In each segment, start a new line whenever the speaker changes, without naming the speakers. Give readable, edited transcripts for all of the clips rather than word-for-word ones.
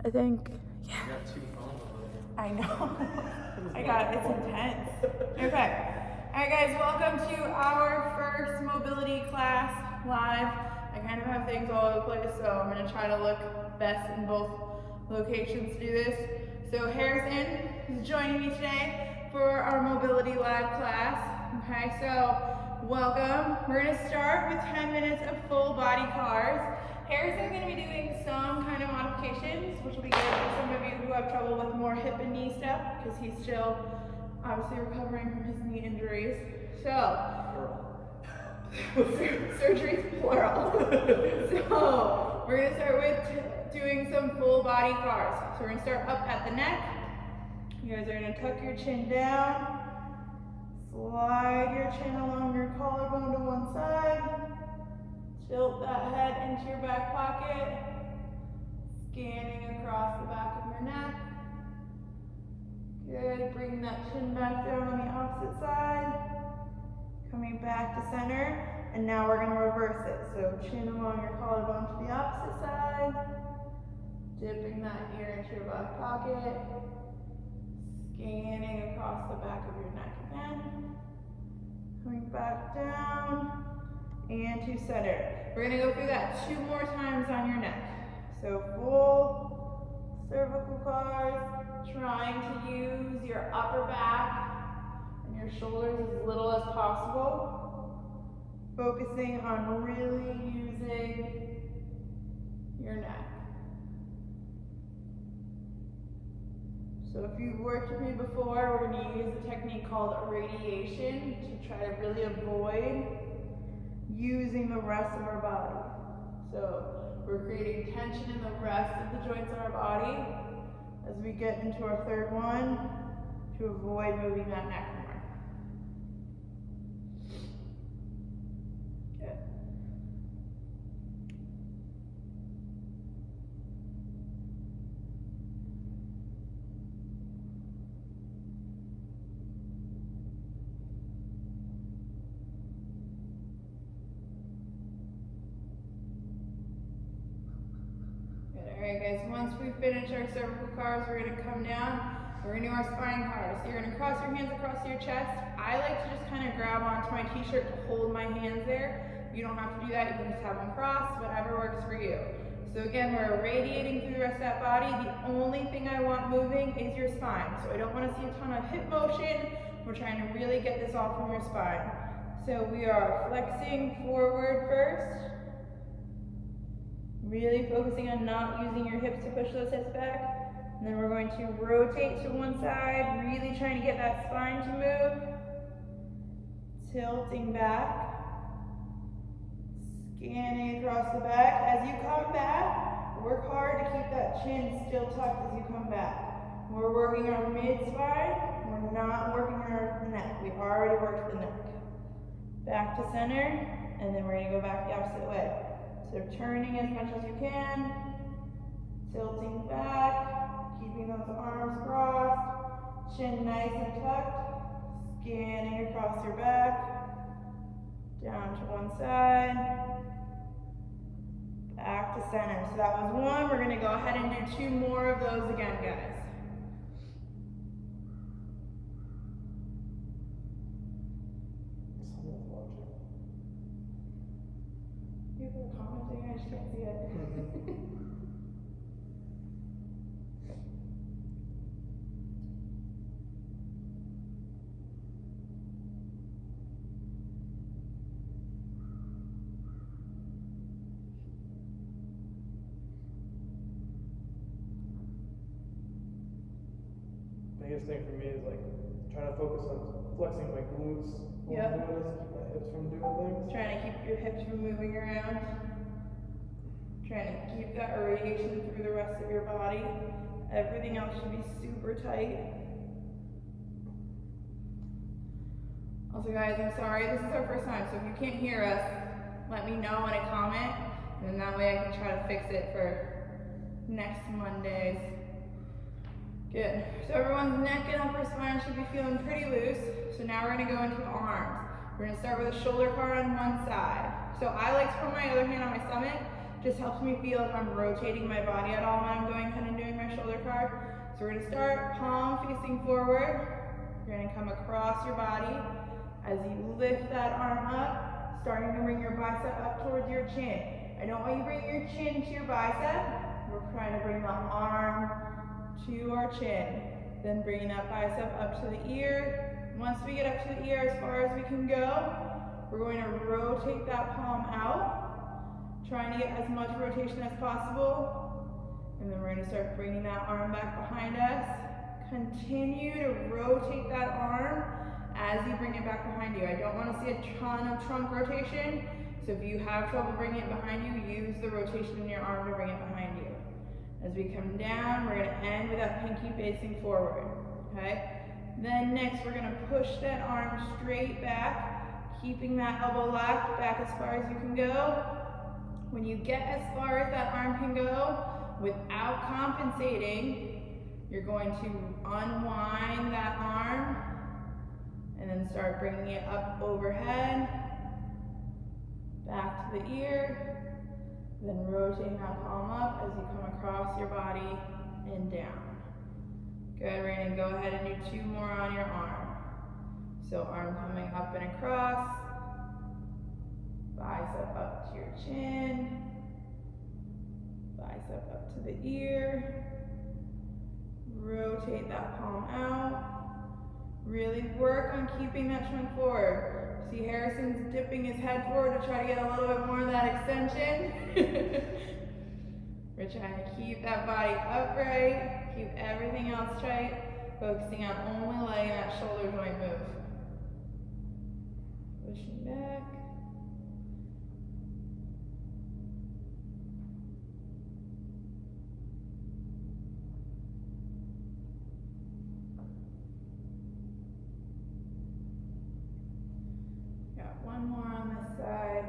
I think, yeah.
You got 2 phones over there.
I know. I got it. It's intense. Okay. All right, guys. Welcome to our first mobility class live. I kind of have things all over the place, so I'm going to try to look best in both locations to do this. So Harrison is joining me today for our mobility live class. Okay, so welcome. We're going to start with 10 minutes of full body cars. Harrison's going to be doing some kind of modifications, which will be good for some of you who have trouble with more hip and knee stuff, because he's still obviously recovering from his knee injuries. So, surgery's plural. So, we're going to start with doing some full body cars. So we're going to start up at the neck. You guys are going to tuck your chin down, slide your chin along your collarbone to one side. Tilt that head into your back pocket, scanning across the back of your neck. Good, bring that chin back down on the opposite side. Coming back to center, and now we're gonna reverse it. So chin along your collarbone to the opposite side. Dipping that ear into your back pocket. Scanning across the back of your neck again. Coming back down. And to center. We're gonna go through that 2 more times on your neck. So full cervical cars, trying to use your upper back and your shoulders as little as possible. Focusing on really using your neck. So if you've worked with me before, we're gonna use a technique called radiation to try to really avoid using the rest of our body. So we're creating tension in the rest of the joints of our body as we get into our third one to avoid moving that neck more. Good. Alright guys, once we finish our cervical cars, we're going to come down, we're going to do our spine cars. So you're going to cross your hands across your chest. I like to just kind of grab onto my t-shirt to hold my hands there. You don't have to do that, you can just have them crossed, whatever works for you. So again, we're radiating through the rest of that body. The only thing I want moving is your spine. So I don't want to see a ton of hip motion. We're trying to really get this all from your spine. So we are flexing forward first. Really focusing on not using your hips to push those hips back. And then we're going to rotate to one side, really trying to get that spine to move. Tilting back. Scanning across the back. As you come back, work hard to keep that chin still tucked as you come back. We're working our mid-spine. We're not working our neck. We've already worked the neck. Back to center, and then we're going to go back the opposite way. So turning as much as you can, tilting back, keeping those arms crossed, chin nice and tucked, scanning across your back, down to one side, back to center. So that was one. We're going to go ahead and do 2 more of those again, guys. People are commenting, I just can't see it.
Biggest thing for me is like trying to focus on flexing my glutes while I'm doing this, keep my hips from doing things.
Trying to keep your hips from moving around. Trying to keep that radiation through the rest of your body. Everything else should be super tight. Also guys, I'm sorry, this is our first time, so if you can't hear us, let me know in a comment, and then that way I can try to fix it for next Mondays. Good. So everyone's neck and upper spine should be feeling pretty loose. So now we're going to go into the arms. We're going to start with a shoulder car on one side. So I like to put my other hand on my stomach. Just helps me feel if I'm rotating my body at all when I'm going ahead and doing my So we're gonna start palm facing forward. You're gonna come across your body as you lift that arm up, starting to bring your bicep up towards your chin. I don't want you to bring your chin to your bicep. We're trying to bring the arm to our chin. Then bringing that bicep up to the ear. Once we get up to the ear as far as we can go, we're going to rotate that palm out, trying to get as much rotation as possible. And then we're going to start bringing that arm back behind us. Continue to rotate that arm as you bring it back behind you. I don't want to see a ton of trunk rotation, so if you have trouble bringing it behind you, use the rotation in your arm to bring it behind you. As we come down, we're going to end with that pinky facing forward, okay? Then next, we're going to push that arm straight back, keeping that elbow locked back as far as you can go. When you get as far as that arm can go, without compensating, you're going to unwind that arm and then start bringing it up overhead, back to the ear, then rotating that palm up as you come across your body and down. Good, we're gonna go ahead and do 2 more on your arm. So arm coming up and across, bicep up to your chin, bicep up to the ear, rotate that palm out. Really work on keeping that trunk forward. See Harrison's dipping his head forward to try to get a little bit more of that extension. We're trying to keep that body upright, keep everything else tight, focusing on only letting that shoulder joint move. Pushing back. Got 1 more on this side.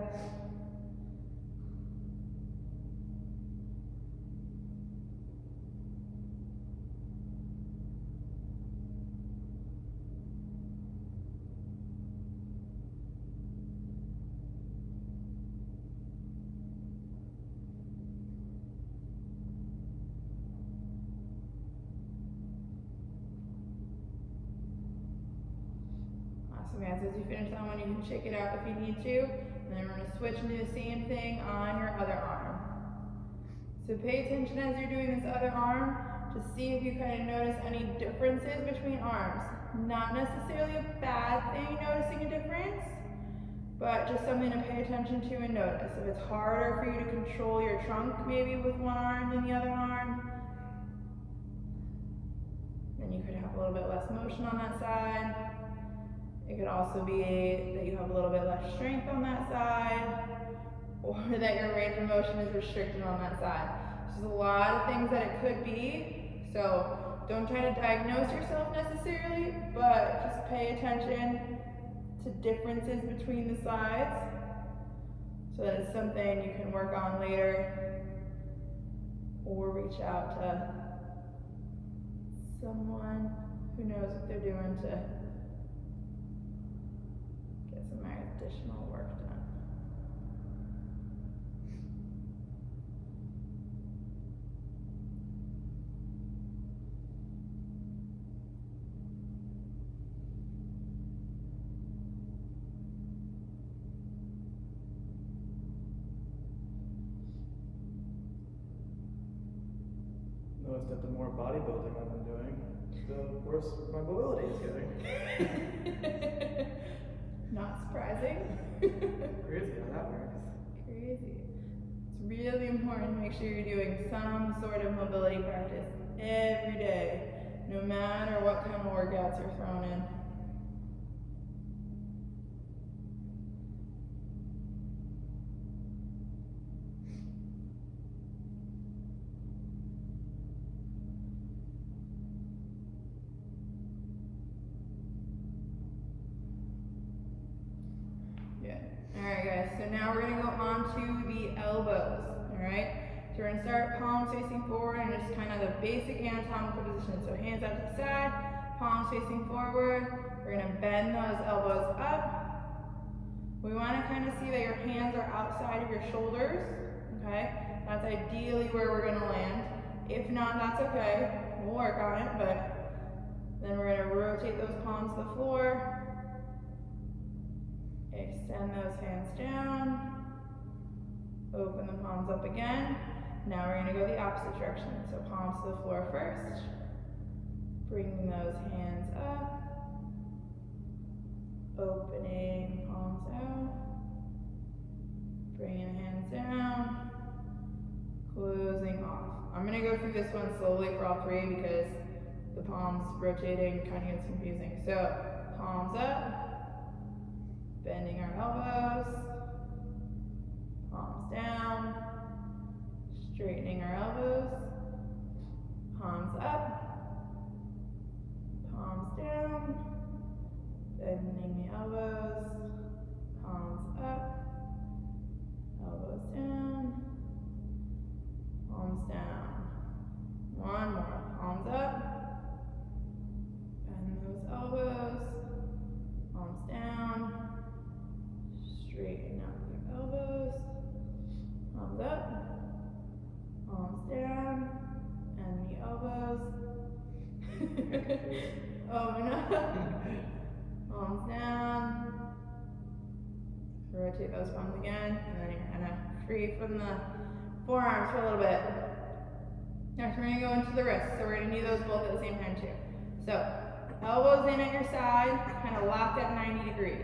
Awesome, guys. As you finish that one, you can shake it out if you need to. And then we're going to switch and do the same thing on your other arm. So pay attention as you're doing this other arm to see if you kind of notice any differences between arms. Not necessarily a bad thing noticing a difference, but just something to pay attention to and notice. If it's harder for you to control your trunk maybe with one arm than the other arm, then you could have a little bit less motion on that side. It could also be that you have a little bit less strength on that side, or that your range of motion is restricted on that side. There's a lot of things that it could be, so don't try to diagnose yourself necessarily, but just pay attention to differences between the sides, so that it's something you can work on later, or reach out to someone who knows what they're doing to get some additional work done.
Noticed that the more bodybuilding I've been doing, the worse my mobility is getting.
Not surprising.
Crazy how that works.
Crazy. It's really important to make sure you're doing some sort of mobility practice every day, no matter what kind of workouts you're thrown in. Alright guys, so now we're going to go on to the elbows, alright? So we're going to start palms facing forward and just kind of the basic anatomical position. So hands out to the side, palms facing forward. We're going to bend those elbows up. We want to kind of see that your hands are outside of your shoulders, okay? That's ideally where we're going to land. If not, that's okay. We'll work on it, but then we're gonna rotate those palms to the floor. Extend those hands down. Open the palms up again. Now we're gonna go the opposite direction. So palms to the floor first. Bringing those hands up. Opening palms out. Bringing the hands down. Closing off. I'm gonna go through this one slowly for all three because the palms rotating kind of gets confusing. So palms up, bending our elbows, palms down, straightening our elbows, palms up, palms down, bending the elbows, palms up, elbows down, palms down. One more. Palms up. Bend those elbows. Palms down. Straighten out your elbows. Palms up. Palms down. And the elbows. Open up. Palms down. Rotate those palms again. And then you're kind of free from the forearms for a little bit. Next, we're gonna go into the wrists. So we're gonna do those both at the same time too. So, elbows in at your side, kind of locked at 90 degrees.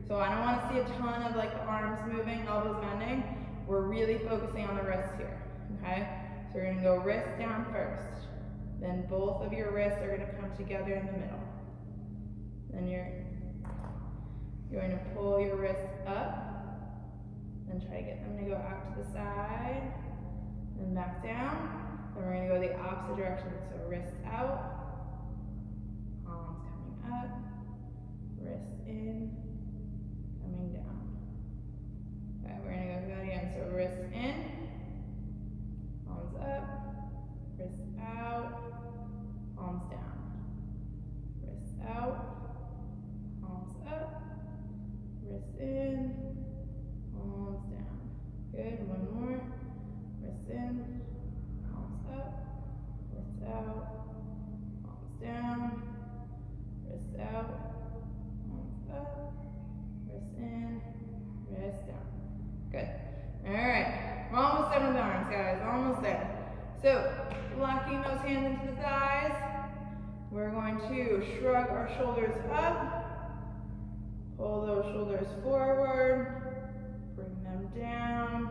So I don't wanna see a ton of like the arms moving, elbows bending. We're really focusing on the wrists here, okay? So we're gonna go wrists down first. Then both of your wrists are gonna come together in the middle. Then you're going to pull your wrists up, and try to get them to go out to the side, and back down. Then we're going to go the opposite direction. So wrists out, palms coming up, wrists in, coming down. Okay, we're going to go through that again. So wrists in, palms up, wrists out, palms down. Wrists out, palms up, wrists in, palms down. Good, one more. Wrists in, palms up, wrists out, palms down, wrists out, palms up, wrists in, wrists down. Good. Alright, we're almost done with the arms, guys. Almost there. So, locking those hands into the thighs, we're going to shrug our shoulders up, pull those shoulders forward, bring them down,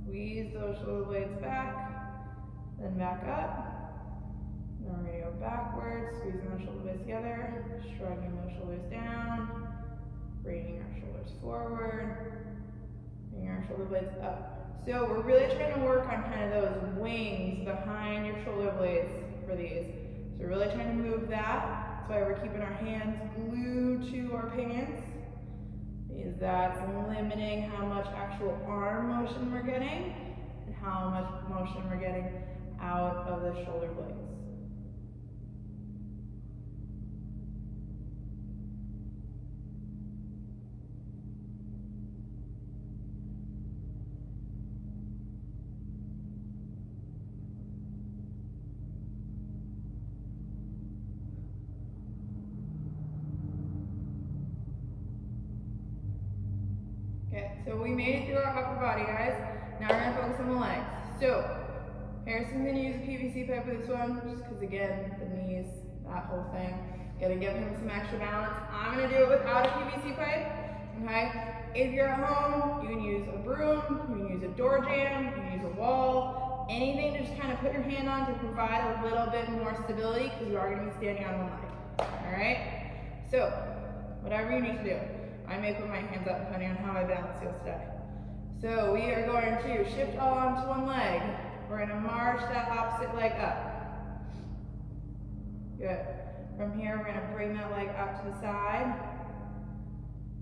squeeze those shoulder blades back, then back up. Then we're going to go backwards, squeezing those shoulder blades together, shrugging those shoulders down, bringing our shoulders forward, bringing our shoulder blades up. So we're really trying to work on kind of those wings behind your shoulder blades for these. So we're really trying to move that. That's why we're keeping our hands glued to our pants, because that's limiting how much actual arm motion we're getting and how much motion we're getting out of the shoulder blades. Okay, so we made it through our upper body, guys. Now we're gonna focus on the legs. So, Harrison's gonna use a PVC pipe with this one, just because again, the knees, that whole thing. Gotta give him some extra balance. I'm gonna do it without a PVC pipe, okay? If you're at home, you can use a broom, you can use a door jamb, you can use a wall, anything to just kind of put your hand on to provide a little bit more stability, because you are gonna be standing on one leg, all right? So, whatever you need to do. I may put my hands up depending on how my balance feels today. So we are going to shift all onto one leg. We're going to march that opposite leg up. Good. From here, we're going to bring that leg out to the side.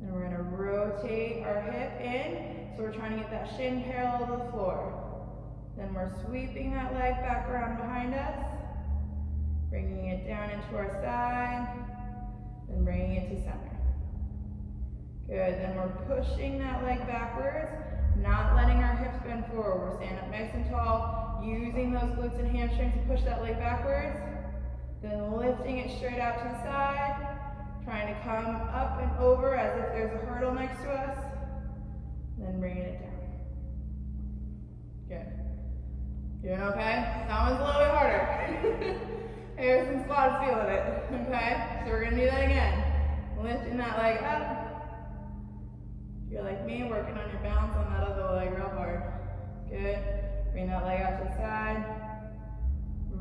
And we're going to rotate our hip in. So we're trying to get that shin parallel to the floor. Then we're sweeping that leg back around behind us. Bringing it down into our side. Then bringing it to center. Good, then we're pushing that leg backwards, not letting our hips bend forward. We're standing up nice and tall. using those glutes and hamstrings to push that leg backwards. Then lifting it straight out to the side. Trying to come up and over as if there's a hurdle next to us. Then bringing it down. Good. Doing okay? That one's a little bit harder. Harrison's squat's feeling it. Okay? So we're gonna do that again. Lifting that leg up. If you're like me, working on your balance on that other leg real hard. Good. Bring that leg out to the side.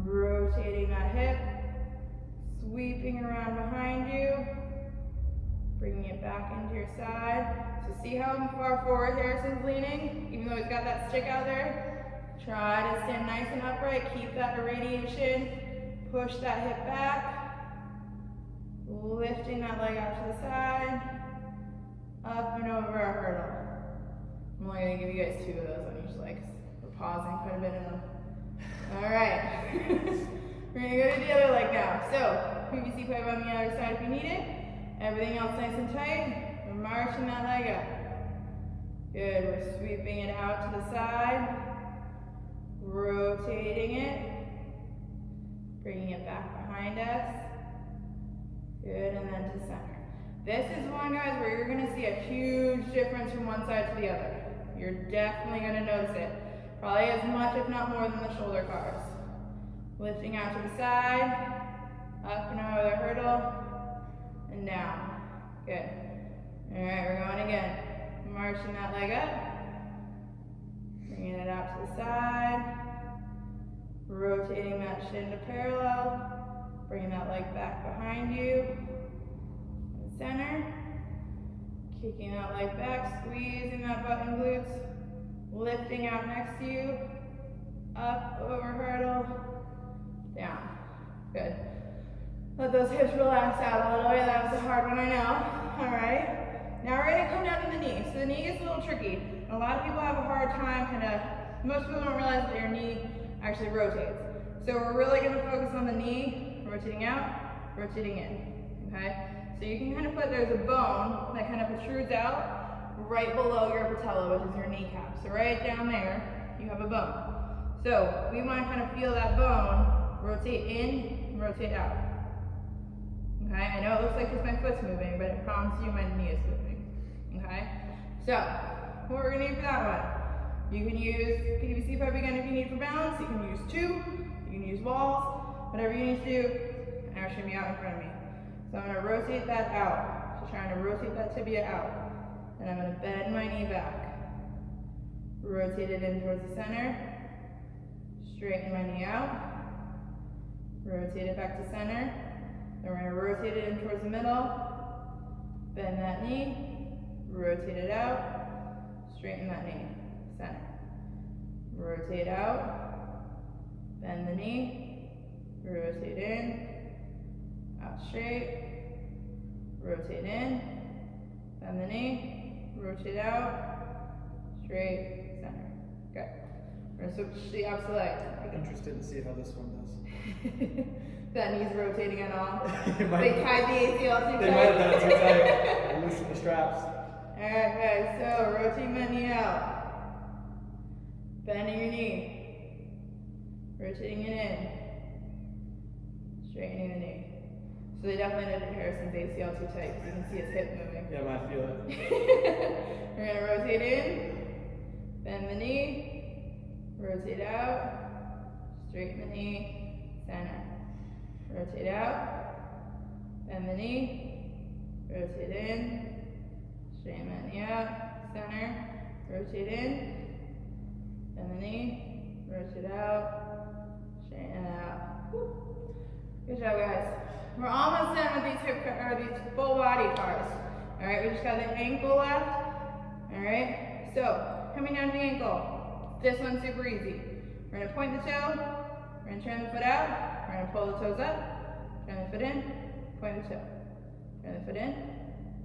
Rotating that hip. Sweeping around behind you. Bringing it back into your side. So see how far forward Harrison's leaning? Even though he's got that stick out there. Try to stand nice and upright. Keep that irradiation. Push that hip back. Lifting that leg out to the side. Up and over a hurdle. I'm only going to give you guys 2 of those on each leg. We're pausing quite a bit in them. Alright. We're going to go to the other leg now. So, PVC pipe on the other side if you need it. Everything else nice and tight. We're marching that leg up. Good. We're sweeping it out to the side. Rotating it. Bringing it back behind us. Good. And then to center. This is one, guys, where you're going to see a huge difference from one side to the other. You're definitely going to notice it. Probably as much, if not more, than the shoulder cars. Lifting out to the side, up and over the hurdle, and down. Good. Alright, we're going again. Marching that leg up. Bringing it out to the side. Rotating that shin to parallel. Bringing that leg back behind you. And center. Kicking that leg back, squeezing that butt and glutes. Lifting out next to you. Up, over hurdle. Down. Good. Let those hips relax out a little bit. That was a hard one, I know. Alright. Now we're going to come down to the knee. So the knee is a little tricky. A lot of people have a hard time most people don't realize that your knee actually rotates. So we're really going to focus on the knee, rotating out, rotating in. Okay? So you can kind of there's a bone that kind of protrudes out right below your patella, which is your kneecap. So right down there, you have a bone. So we want to kind of feel that bone rotate in and rotate out. Okay, I know it looks like just my foot's moving, but I promise you my knee is moving. Okay, so what we're gonna need for that one, you can use PVC pipe again if you need for balance. You can use 2, you can use walls, whatever you need to do. And now it's gonna be out in front of me. So I'm gonna rotate that out. So trying to rotate that tibia out. And I'm gonna bend my knee back. Rotate it in towards the center. Straighten my knee out. Rotate it back to center. Then we're going to rotate it in towards the middle. Bend that knee. Rotate it out. Straighten that knee. Center. Rotate out. Bend the knee. Rotate in. Out straight. Rotate in. Bend the knee. Rotate out. Straight. Center. Good. We're going to switch to the opposite leg.
I'm interested to see how this one does.
That knee's rotating at all.
They
tied the ACL too tight.
They might have done it too tight. And loosen the straps.
Alright guys, so rotating that knee out. Bending your knee. Rotating it in. Straightening the knee. So they definitely did Harrison's ACL too tight. You can see his hip moving.
Yeah, I might feel it.
We're gonna rotate in. Bend the knee. Rotate out. Straighten the knee. Center. Rotate out. Bend the knee. Rotate in. Straighten that knee out. Center. Rotate in. Bend the knee. Rotate out. Straighten it out. Woo. Good job, guys. We're almost done with these full body parts. Alright, we just got the ankle left. Alright, so coming down to the ankle. This one's super easy. We're going to point the toe. We're going to turn the foot out. We're going to pull the toes up. Turn the foot in. Point the toe. Turn the foot in.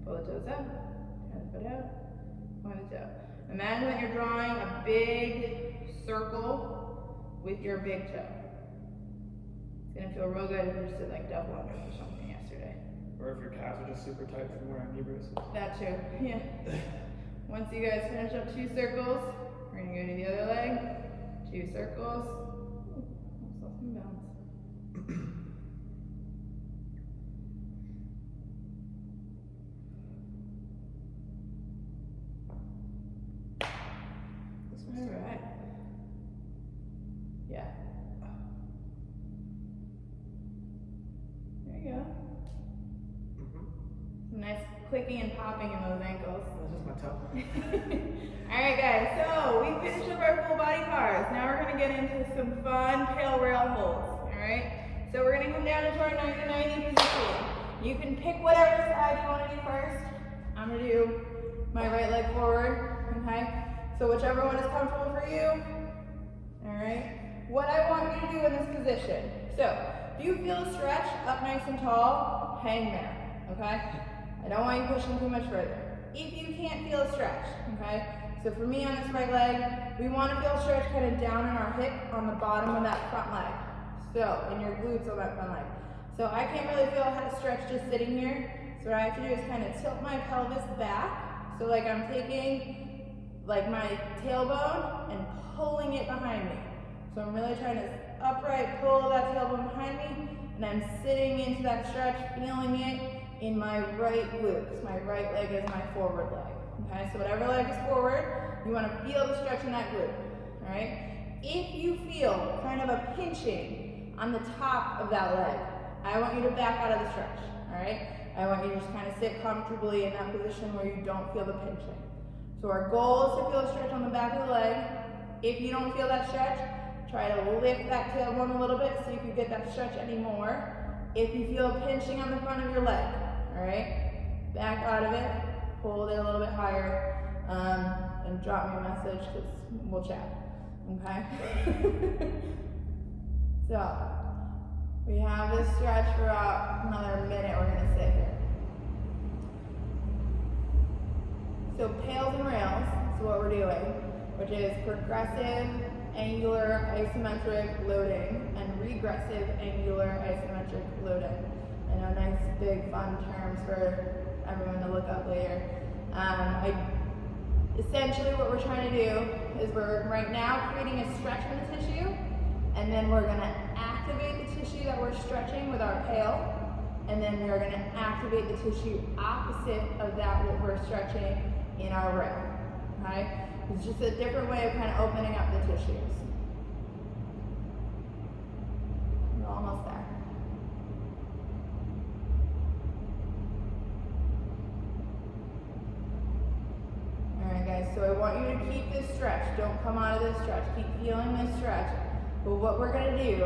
Pull the toes up. Turn the foot out. Point the toe. Imagine that you're drawing a big circle with your big toe. It's going to feel real good if you just did like double unders or something yesterday.
Or if your calves are just super tight from wearing knee braces.
That too, yeah. Once you guys finish up 2 circles, we're going to go to the other leg. 2 circles. clicking and popping in those ankles.
That's just my toe.
Alright guys, so we finished up our full body cars. Now we're gonna get into some fun tail rail holds. Alright? So we're gonna come down into our 90-90 position. You can pick whatever side you want to do first. I'm gonna do my right leg forward. Okay? So whichever one is comfortable for you. Alright? What I want you to do in this position. So if you feel a stretch up nice and tall, hang there. Okay? I don't want you pushing too much further. If you can't feel a stretch, okay? So for me on this right leg, we want to feel a stretch kind of down in our hip on the bottom of that front leg. So, in your glutes on that front leg. So I can't really feel how to stretch just sitting here. So what I have to do is kind of tilt my pelvis back. So like I'm taking like my tailbone and pulling it behind me. So I'm really trying to upright pull that tailbone behind me, and I'm sitting into that stretch, feeling it in my right glutes. My right leg is my forward leg. Okay, so whatever leg is forward, you want to feel the stretch in that glute. All right. If you feel kind of a pinching on the top of that leg, I want you to back out of the stretch. All right. I want you to just kind of sit comfortably in that position where you don't feel the pinching. So our goal is to feel a stretch on the back of the leg. If you don't feel that stretch, try to lift that tailbone a little bit so you can get that stretch anymore. If you feel pinching on the front of your leg, all right, back out of it, hold it a little bit higher, and drop me a message because we'll chat, okay? So, we have this stretch for about another minute. We're gonna sit here. So pails and rails is what we're doing, which is progressive angular isometric loading and regressive angular isometric loading. I know, nice big fun terms for everyone to look up later. Essentially what we're trying to do is we're right now creating a stretch in the tissue, and then we're going to activate the tissue that we're stretching with our pail, and then we're going to activate the tissue opposite of that what we're stretching in our rail. Okay? It's just a different way of kind of opening up the tissues. We're almost there. Alright guys, so I want you to keep this stretch. Don't come out of this stretch. Keep feeling this stretch. But what we're going to do,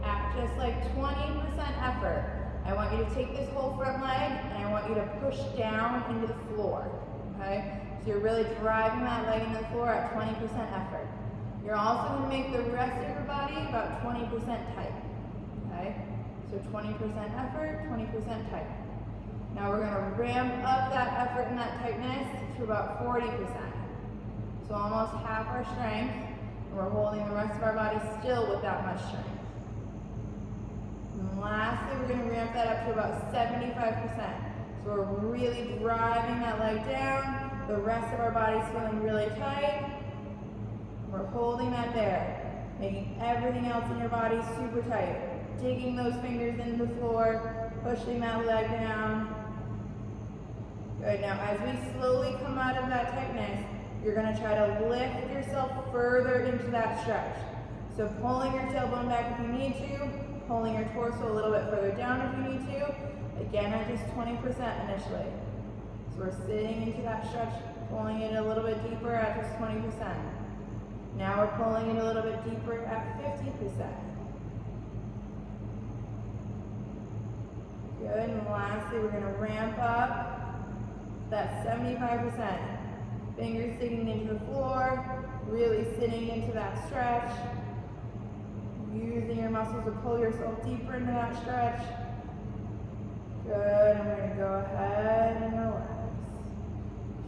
at just like 20% effort, I want you to take this whole front leg and I want you to push down into the floor. Okay? So you're really driving that leg into the floor at 20% effort. You're also going to make the rest of your body about 20% tight. Okay? So 20% effort, 20% tight. Now we're going to ramp up that effort and that tightness to about 40%. So almost half our strength, and we're holding the rest of our body still with that much strength. And lastly, we're going to ramp that up to about 75%. So we're really driving that leg down. The rest of our body's feeling really tight. We're holding that there, making everything else in your body super tight. Digging those fingers into the floor, pushing that leg down. Good, now as we slowly come out of that tightness, you're gonna try to lift yourself further into that stretch. So pulling your tailbone back if you need to, pulling your torso a little bit further down if you need to. Again, at just 20% initially. So we're sitting into that stretch, pulling it a little bit deeper at just 20%. Now we're pulling it a little bit deeper at 50%. Good, and lastly, we're gonna ramp up that 75%. Fingers digging into the floor, really sitting into that stretch. Using your muscles to pull yourself deeper into that stretch. Good, and we're gonna go ahead and relax.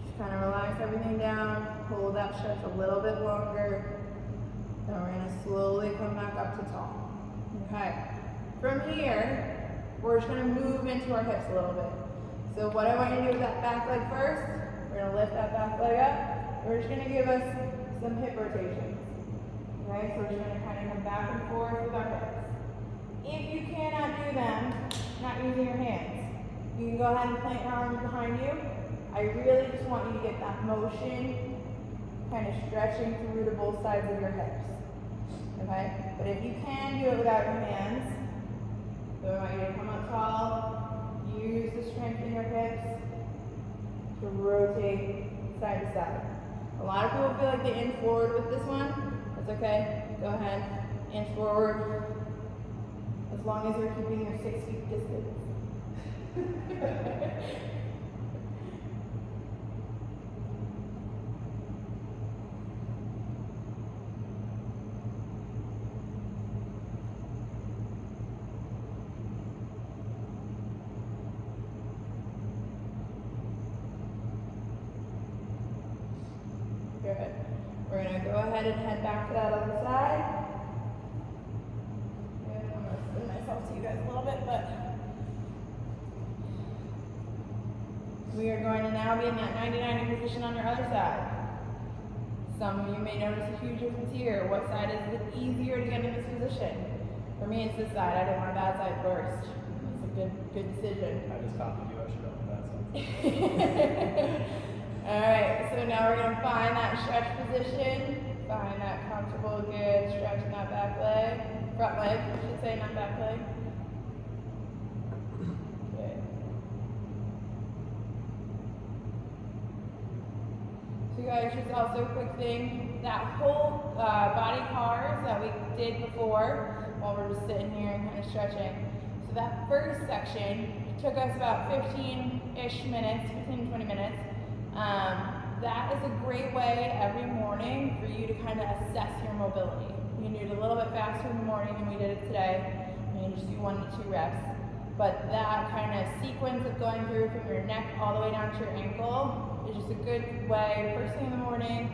Just kind of relax everything down, hold that stretch a little bit longer. Then we're gonna slowly come back up to tall. Okay, from here, we're just gonna move into our hips a little bit. So what I want you to do with that back leg first, we're gonna lift that back leg up. We're just gonna give us some hip rotations. Okay, so we're just gonna kind of come back and forth with our hips. If you cannot do them, not using your hands, you can go ahead and plant your arms behind you. I really just want you to get that motion kind of stretching through to both sides of your hips. Okay? But if you can do it without your hands, so I want you to come up tall, use the strength in your hips, to rotate side to side. A lot of people feel like they inch forward with this one. That's okay. Go ahead. Inch forward. As long as you're keeping your 6 feet distance. Good. We're going to go ahead and head back to that other side. And I'm going to spin myself to you guys a little bit, but we are going to now be in that 90-90 position on your other side. Some of you may notice a huge difference here. What side is it easier to get in this position? For me, it's this side. I did my bad side first. It's a good decision.
I just copied you. I should have done that.
Alright, so now we're going to find that stretch position. Find that comfortable, good stretch in that back leg. Front leg, I should say, not back leg. Good. So guys, just also a quick thing. That whole body cars that we did before, while we're just sitting here and kind of stretching. So that first section took us about 15-ish minutes, 15 to 20 minutes. That is a great way every morning for you to kind of assess your mobility. You can do it a little bit faster in the morning than we did it today. You can just do 1 to 2 reps. But that kind of sequence of going through from your neck all the way down to your ankle is just a good way, first thing in the morning,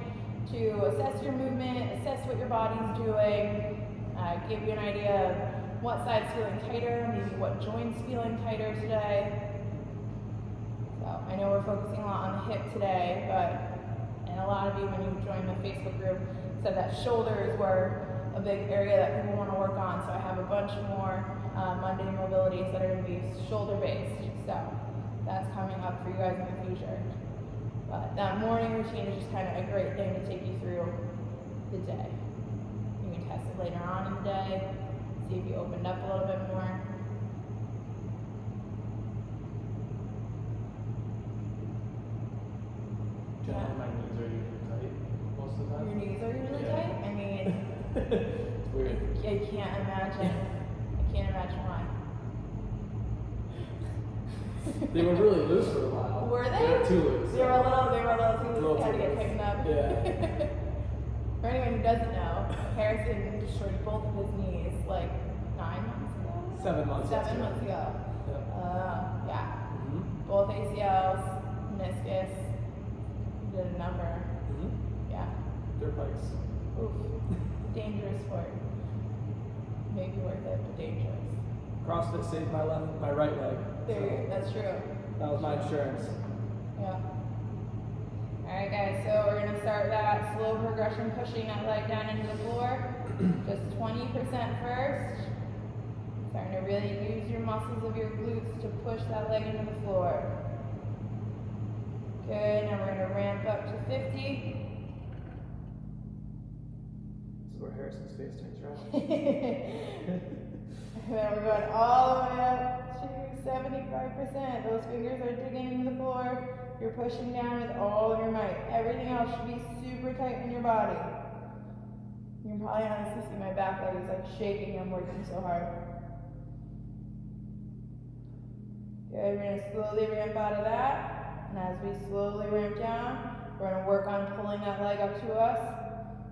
to assess your movement, assess what your body's doing, give you an idea of what side's feeling tighter, maybe what joint's feeling tighter today. So I know we're focusing a lot on the hip today, and a lot of you, when you joined the Facebook group, said that shoulders were a big area that people want to work on. So I have a bunch more Monday mobilities that are going to be shoulder based. So that's coming up for you guys in the future. But that morning routine is just kind of a great thing to take you through the day. You can test it later on in the day, see if you opened up a little bit more.
Generally, my knees are usually tight most of the time.
Your knees are usually
Yeah.
tight? I mean,
It's weird.
I can't imagine. I can't imagine why.
They were really loose for a while.
Were they?
They were too loose.
They were a little too
Little
loose. They had to
too
get
loose.
tightened up.
Yeah.
For anyone who doesn't know, Harrison destroyed both of his knees like 9 months ago?
7 months.
7 months ago.
Yeah.
Yeah.
Mm-hmm.
Both ACLs, meniscus, did a number.
Mm-hmm.
Yeah.
Dirt bikes.
Oof. Dangerous sport. Maybe worth it, but dangerous.
CrossFit saved my right leg.
There, that's true.
That was my insurance.
Yeah. Alright guys, so we're going to start that slow progression, pushing that leg down into the floor. Just 20% first. Starting to really use your muscles of your glutes to push that leg into the floor. Good, now we're going to ramp up to 50.
This is where Harrison's face turns red.
And then we're going all the way up to 75%. Those fingers are digging into the floor. You're pushing down with all of your might. Everything else should be super tight in your body. You can probably honestly see my back leg is like shaking. I'm working so hard. Good, we're going to slowly ramp out of that. And as we slowly ramp down, we're going to work on pulling that leg up to us.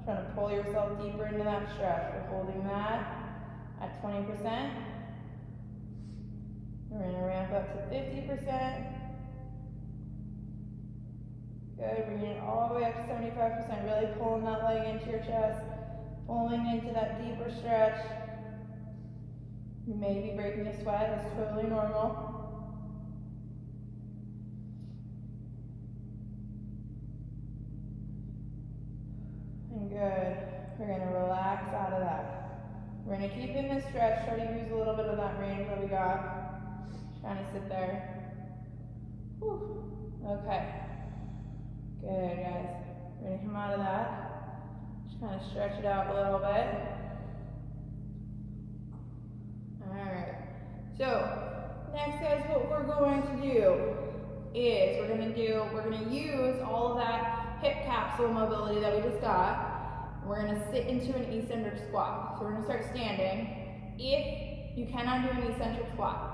Trying to pull yourself deeper into that stretch. We're holding that at 20%. We're going to ramp up to 50%. Good, bringing it all the way up to 75%. Really pulling that leg into your chest. Pulling into that deeper stretch. You may be breaking a sweat. That's totally normal. And good. We're going to relax out of that. We're going to keep in this stretch. Try to use a little bit of that range that we got. Just trying to sit there. Whew. Okay. Good, guys. We're going to come out of that. Just kind of stretch it out a little bit. Alright. So, next, guys, what we're going to do is we're gonna use all of that hip capsule mobility that we just got. We're gonna sit into an eccentric squat. So we're gonna start standing. If you cannot do an eccentric squat.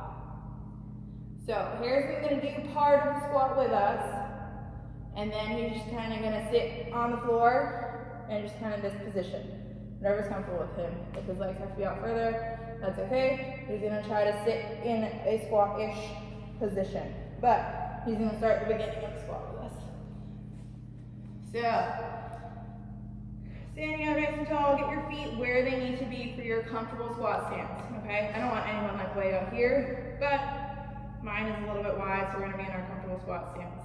So here's who's gonna do part of the squat with us. And then he's just kind of gonna sit on the floor and just kind of this position. Whatever's comfortable with him. If his legs have to be out further, that's okay. He's gonna try to sit in a squat-ish position. But he's gonna start at the beginning of the squat with us. So, standing up nice and tall, get your feet where they need to be for your comfortable squat stance, okay? I don't want anyone like way out here, but mine is a little bit wide, so we're gonna be in our comfortable squat stance.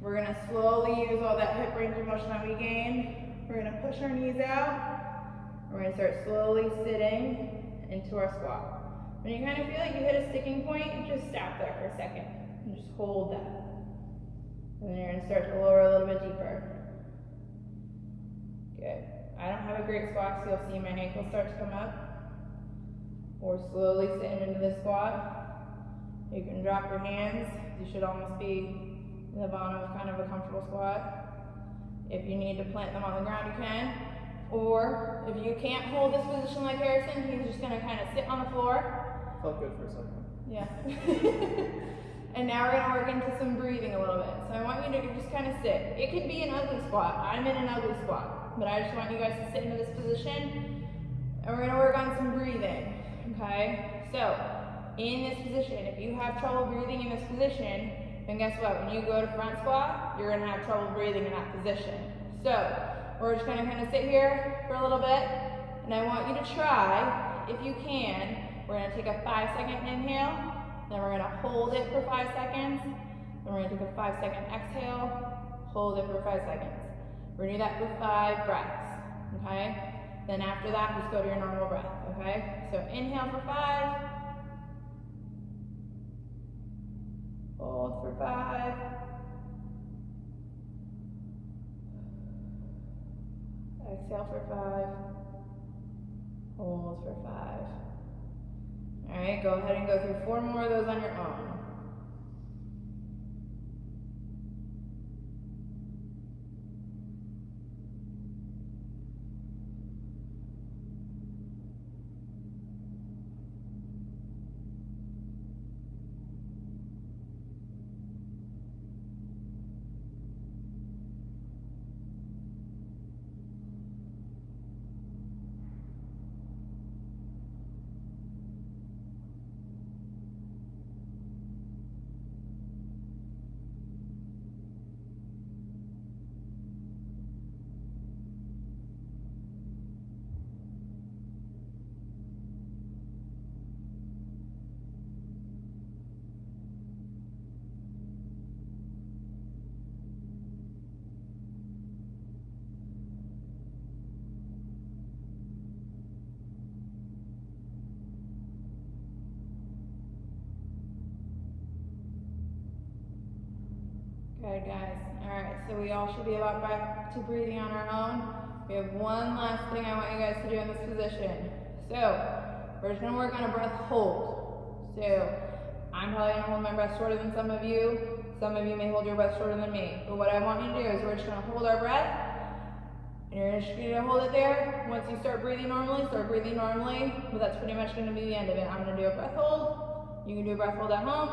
We're gonna slowly use all that hip range of motion that we gained. We're gonna push our knees out. We're gonna start slowly sitting into our squat. When you kind of feel like you hit a sticking point, just stop there for a second and just hold that. And then you're gonna start to lower a little bit deeper. Good. I don't have a great squat, so you'll see my ankles start to come up. We're slowly sitting into the squat. You can drop your hands. You should almost be in the bottom of kind of a comfortable squat. If you need to plant them on the ground, you can. Or if you can't hold this position like Harrison, he's just gonna kind of sit on the floor.
Felt good for a second.
Yeah. And now we're gonna work into some breathing a little bit. So I want you to just kind of sit. It could be an ugly squat. I'm in an ugly squat, but I just want you guys to sit into this position, and we're gonna work on some breathing. Okay. So in this position, if you have trouble breathing in this position, then guess what? When you go to front squat, you're gonna have trouble breathing in that position. So we're just gonna kind of sit here for a little bit, and I want you to try, if you can, we're gonna take a 5-second inhale, then we're gonna hold it for 5 seconds, then we're gonna take a 5-second exhale, hold it for 5 seconds. We're gonna do that for 5 breaths, okay? Then after that, just go to your normal breath, okay? So inhale for 5, hold for 5, exhale for 5, hold for 5. All right, go ahead and go through 4 more of those on your own. Good, guys. All right, so we all should be about back to breathing on our own. We have one last thing I want you guys to do in this position. So we're just gonna work on a breath hold. So I'm probably gonna hold my breath shorter than some of you. Some of you may hold your breath shorter than me. But what I want you to do is we're just gonna hold our breath, and you're just gonna hold it there. Once you start breathing normally, but that's pretty much gonna be the end of it. I'm gonna do a breath hold. You can do a breath hold at home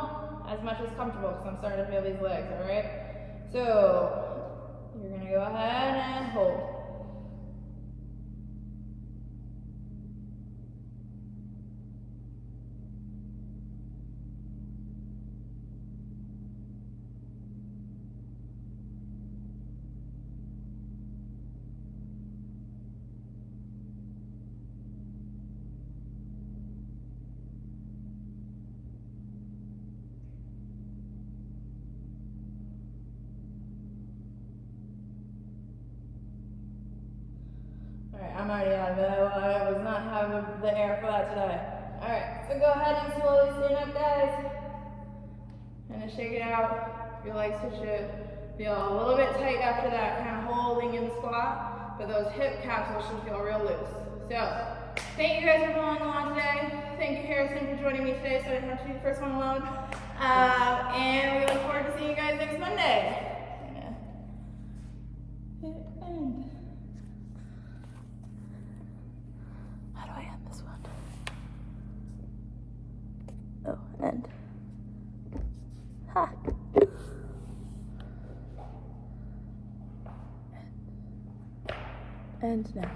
as much as comfortable, because I'm starting to feel these legs, all right? So you're gonna go ahead and hold. I'm already out of it. I was not having the air for that today. Alright, so go ahead and slowly stand up, guys. And shake it out. Your legs should feel a little bit tight after that, kind of holding in the squat. But those hip capsules should feel real loose. So, thank you guys for following along today. Thank you, Harrison, for joining me today so I didn't have to do the first one alone. And we look forward to seeing you guys next Monday. Hit end. How do I end this one? Oh, end. Ha! End now.